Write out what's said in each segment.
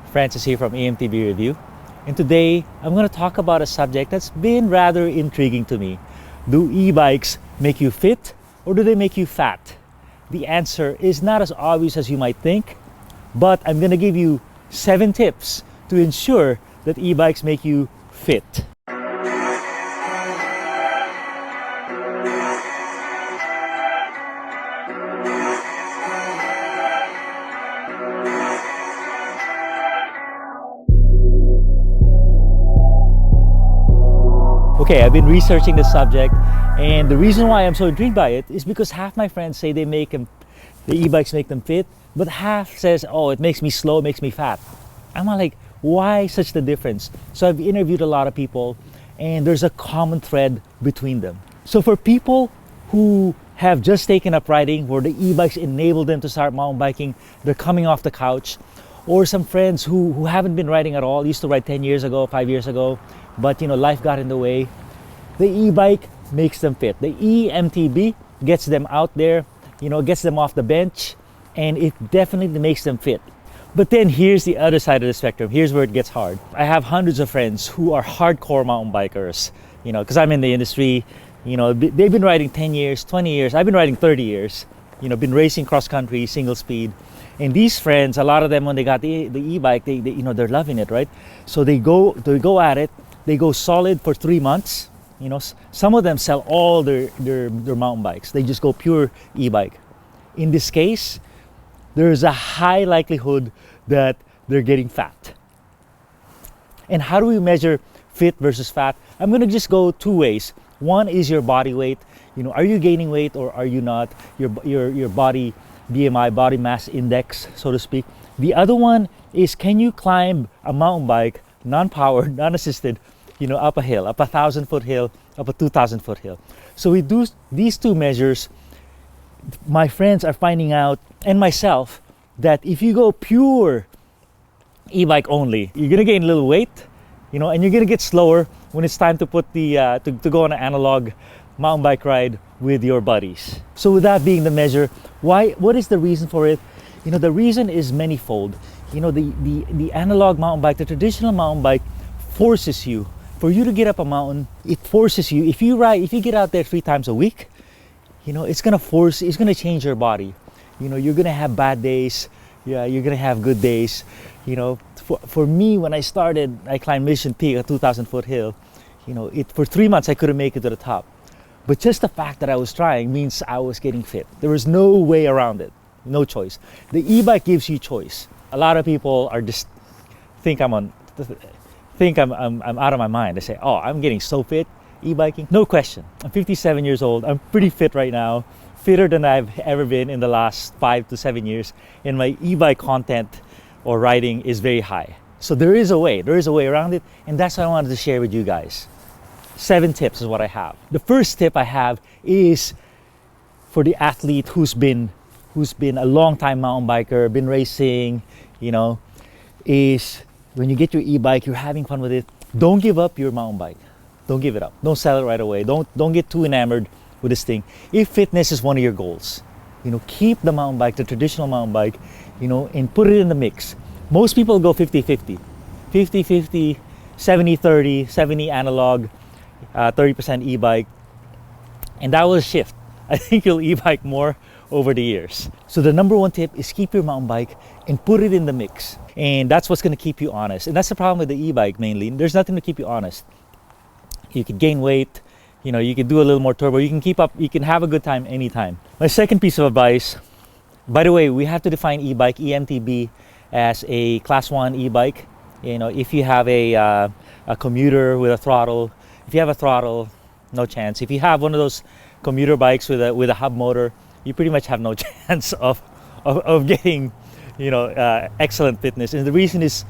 Francis here from E-MTB Review, and today I'm going to talk about a subject that's been rather intriguing to me. Do e-bikes make you fit or do they make you fat? The answer is not as obvious as you might think, but I'm going to give you 7 tips to ensure that e-bikes make you fit. Okay, I've been researching this subject, and the reason why I'm so intrigued by it is because half my friends say the e-bikes make them fit, but half says, oh, it makes me slow, it makes me fat. I'm like, why such the difference? So I've interviewed a lot of people, and there's a common thread between them. So for people who have just taken up riding, where the e-bikes enabled them to start mountain biking, they're coming off the couch, or some friends who haven't been riding at all, used to ride 10 years ago, 5 years ago, but life got in the way. The e-bike makes them fit. The E-MTB gets them out there, gets them off the bench, and it definitely makes them fit. But then here's the other side of the spectrum. Here's where it gets hard. I have hundreds of friends who are hardcore mountain bikers, because I'm in the industry. They've been riding 10 years, 20 years. I've been riding 30 years, been racing cross country, single speed. And these friends, a lot of them, when they got the e-bike, they're loving it, right? So they go at it. They go solid for 3 months. Some of them sell all their mountain bikes. They just go pure e-bike. In this case, there's a high likelihood that they're getting fat. And how do we measure fit versus fat? I'm going to just go 2 ways. One is your body weight. Are you gaining weight or are you not? Your body BMI, body mass index, so to speak. The other one is, can you climb a mountain bike, non-powered, non-assisted, up a hill, up a 1,000-foot hill, up a 2,000-foot hill. So we do these 2 measures. My friends are finding out, and myself, that if you go pure e-bike only, you're gonna gain a little weight, and you're gonna get slower when it's time to put to go on an analog mountain bike ride with your buddies. So with that being the measure, what is the reason for it? The reason is manifold. The analog mountain bike, the traditional mountain bike, forces you. For you to get up a mountain, it forces you. If you get out there 3 times a week, it's gonna change your body. You're gonna have bad days. Yeah, you're gonna have good days. For me, when I started, I climbed Mission Peak, a 2,000-foot hill. For 3 months I couldn't make it to the top. But just the fact that I was trying means I was getting fit. There was no way around it. No choice. The e-bike gives you choice. A lot of people are just think I'm out of my mind. They say, oh, I'm getting so fit e-biking. No question. I'm 57 years old. I'm pretty fit right now, fitter than I've ever been in the last 5 to 7 years. And my e-bike content or riding is very high. So there is a way around it. And that's what I wanted to share with you guys. 7 tips is what I have. The first tip I have is for the athlete who's been a long time mountain biker, been racing, is when you get your e-bike, you're having fun with it. Don't give up your mountain bike. Don't give it up. Don't sell it right away. Don't get too enamored with this thing. If fitness is one of your goals, keep the mountain bike, the traditional mountain bike, and put it in the mix. Most people go 50-50. 50-50, 70-30, 70 analog, 30% e-bike, and that will shift. I think you'll e-bike more over the years. So the number 1 tip is keep your mountain bike and put it in the mix, and that's what's going to keep you honest. And that's the problem with the e-bike mainly. There's nothing to keep you honest. You can gain weight, you can do a little more turbo, you can keep up, you can have a good time anytime. My second piece of advice, by the way, we have to define e-bike, E-MTB, as a class 1 e-bike. If you have a commuter with a throttle, if you have a throttle, no chance. If you have one of those commuter bikes with a hub motor, you pretty much have no chance of getting excellent fitness. And the reason is,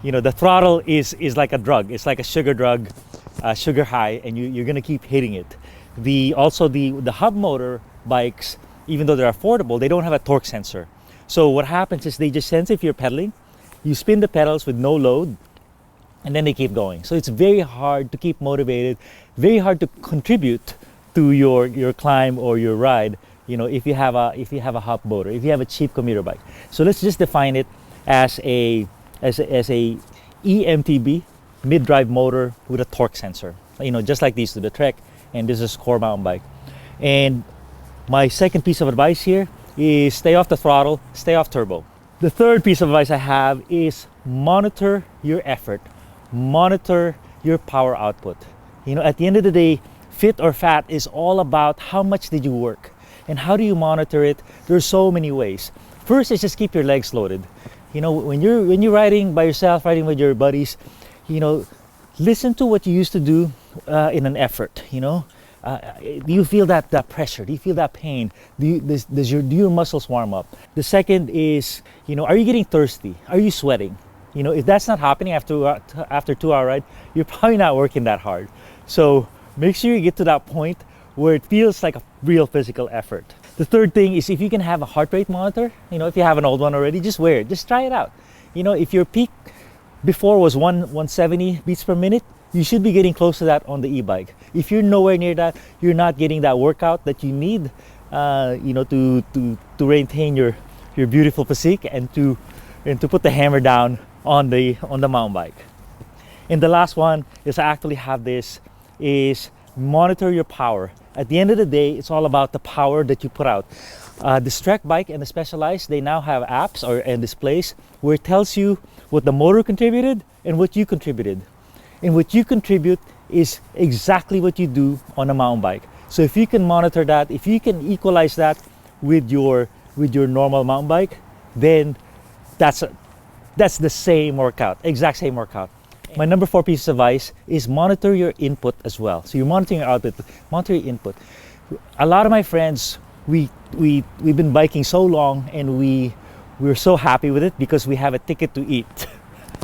the throttle is like a drug. It's like a sugar drug, sugar high, and you're gonna keep hitting it. The hub motor bikes, even though they're affordable, they don't have a torque sensor. So what happens is they just sense if you're pedaling, you spin the pedals with no load, and then they keep going. So it's very hard to keep motivated, very hard to contribute to your climb or your ride, if you have a hub motor, if you have a cheap commuter bike. So let's just define it as a as a E-MTB mid-drive motor with a torque sensor. Just like these to the Trek, and this is core mountain bike. And my second piece of advice here is stay off the throttle, stay off turbo. The third piece of advice I have is monitor your effort, monitor your power output. At the end of the day, fit or fat is all about how much did you work and how do you monitor it. There's so many ways. First is just keep your legs loaded. When you're riding by yourself, riding with your buddies, listen to what you used to do in an effort. Do you feel that pressure? Do you feel that pain? Do your muscles warm up? The second is, are you getting thirsty? Are you sweating? If that's not happening after 2-hour ride, you're probably not working that hard. So make sure you get to that point where it feels like a real physical effort. The third thing is, if you can have a heart rate monitor, if you have an old one already, just wear it. Just try it out. If your peak before was 170 beats per minute, you should be getting close to that on the e-bike. If you're nowhere near that, you're not getting that workout that you need, to maintain your beautiful physique and to put the hammer down on the mountain bike. And the last one is, I actually have this, is monitor your power. At the end of the day, it's all about the power that you put out. The Trek bike and the Specialized, they now have apps and displays where it tells you what the motor contributed and what you contributed. And what you contribute is exactly what you do on a mountain bike. So if you can monitor that, if you can equalize that with your normal mountain bike, then that's the same workout, exact same workout. My number 4 piece of advice is monitor your input as well. So you're monitoring your output, monitor your input. A lot of my friends, we've been biking so long, and we're so happy with it because we have a ticket to eat.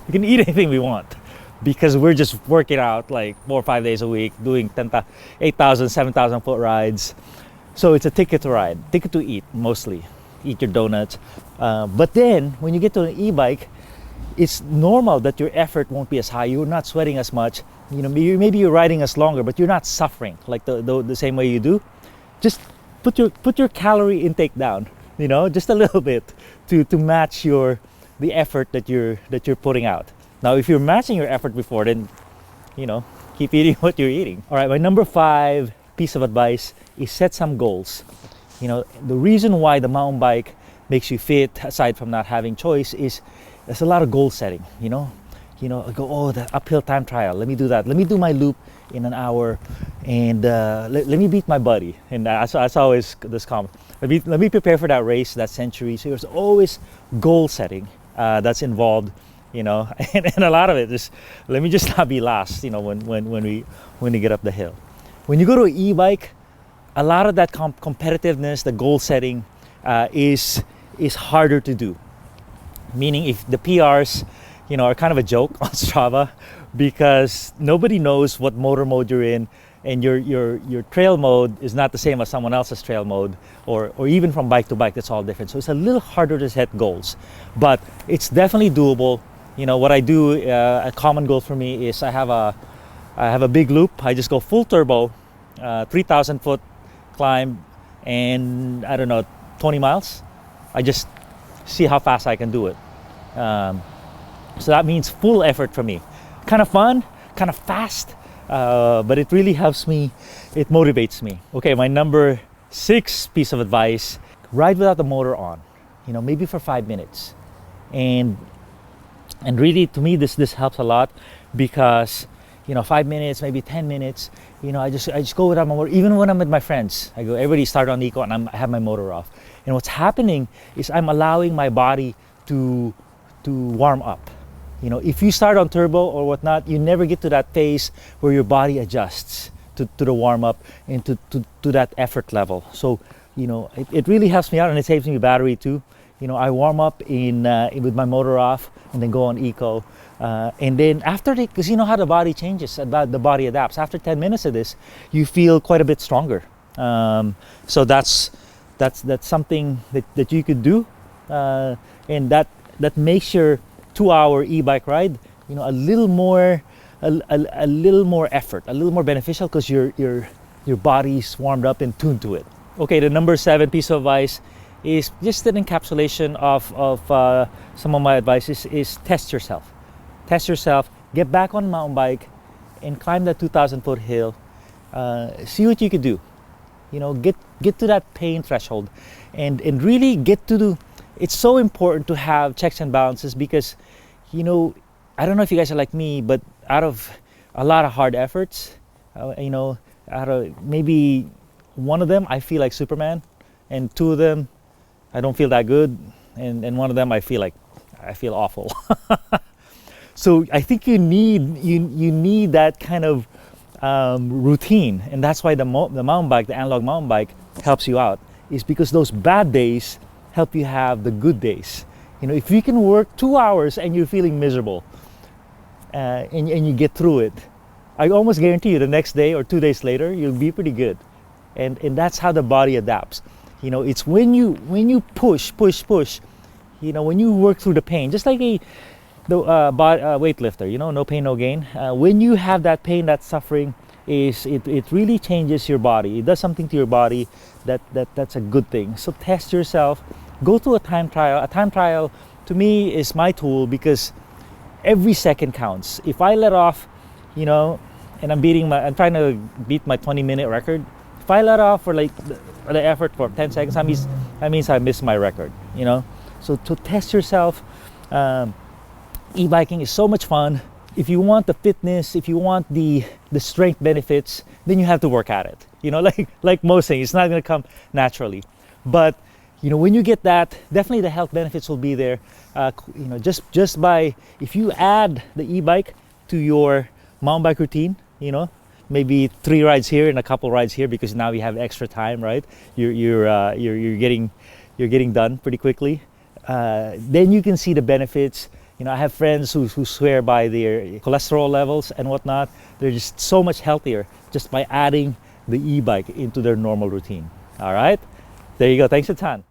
We can eat anything we want because we're just working out like 4 or 5 days a week, doing 8,000, 7,000 foot rides. So it's a ticket to ride, ticket to eat mostly. Eat your donuts. But then when you get to an e-bike, it's normal that your effort won't be as high. You're not sweating as much. Maybe you're riding as longer, but you're not suffering like the same way you do. Just put your calorie intake down, just a little bit to match the effort that you're putting out. Now, if you're matching your effort before, then keep eating what you're eating. All right, my number 5 piece of advice is set some goals. The reason why the mountain bike makes you fit, aside from not having choice, is there's a lot of goal setting. I go, the uphill time trial, let me do that. Let me do my loop in an hour, and let me beat my buddy. And that's always this comment. Let me prepare for that race, that century. So there's always goal setting that's involved, and a lot of it is, let me just not be last, when we get up the hill. When you go to an e-bike, a lot of that competitiveness, the goal setting, is harder to do. Meaning, if the PRs, are kind of a joke on Strava, because nobody knows what motor mode you're in, and your trail mode is not the same as someone else's trail mode, or even from bike to bike, that's all different. So it's a little harder to set goals, but it's definitely doable. What I do, a common goal for me is I have a big loop. I just go full turbo, 3,000 foot climb, and 20 miles. I just see how fast I can do it. So that means full effort for me. Kind of fun, kind of fast, but it really helps me. It motivates me. Okay, my number 6 piece of advice: ride without the motor on. Maybe for 5 minutes, and really, to me, this helps a lot because 5 minutes, maybe 10 minutes. I just go without my motor. Even when I'm with my friends, I go, everybody start on eco, and I have my motor off. And what's happening is I'm allowing my body to warm up. If you start on turbo or whatnot, you never get to that phase where your body adjusts to the warm up and to that effort level. So it really helps me out, and it saves me battery too. I warm up with my motor off and then go on eco, and then after, because you know how the body changes, the body adapts. After 10 minutes of this, you feel quite a bit stronger. So that's something that you could do, and that makes your 2-hour e-bike ride, a little more effort, a little more beneficial, because your body's warmed up and tuned to it. Okay, the number 7 piece of advice is just an encapsulation of some of my advice is test yourself. Test yourself, get back on a mountain bike and climb that 2,000-foot hill. See what you could do. You know, get to that pain threshold and really get to do. It's so important to have checks and balances because, you know, I don't know if you guys are like me, but out of a lot of hard efforts, you know, out of maybe one of them I feel like Superman, and two of them I don't feel that good, and one of them I feel awful. So I think you need that kind of routine, and that's why the mountain bike, the analog mountain bike, helps you out. Is because those bad days help you have the good days. You know, if you can work 2 hours and you're feeling miserable, and you get through it, I almost guarantee you the next day or 2 days later you'll be pretty good. And that's how the body adapts. You know, it's when you push, you know, when you work through the pain, just like the weightlifter, you know, no pain, no gain. When you have that pain, that suffering, it really changes your body. It does something to your body that's a good thing. So test yourself, go through a time trial. A time trial to me is my tool because every second counts. If I let off, you know, and I'm trying to beat my 20-minute record. If I let off for like the effort for 10 seconds, that means I missed my record, you know. So to test yourself, e-biking is so much fun. If you want the fitness, if you want the strength benefits, then you have to work at it. You know, like most things, it's not going to come naturally. But you know, when you get that, definitely the health benefits will be there. You know, just by if you add the e-bike to your mountain bike routine, you know, maybe 3 rides here and a couple rides here because now you have extra time, right? You're getting done pretty quickly. Then you can see the benefits. You know, I have friends who swear by their cholesterol levels and whatnot. They're just so much healthier just by adding the e-bike into their normal routine. All right, there you go. Thanks a ton.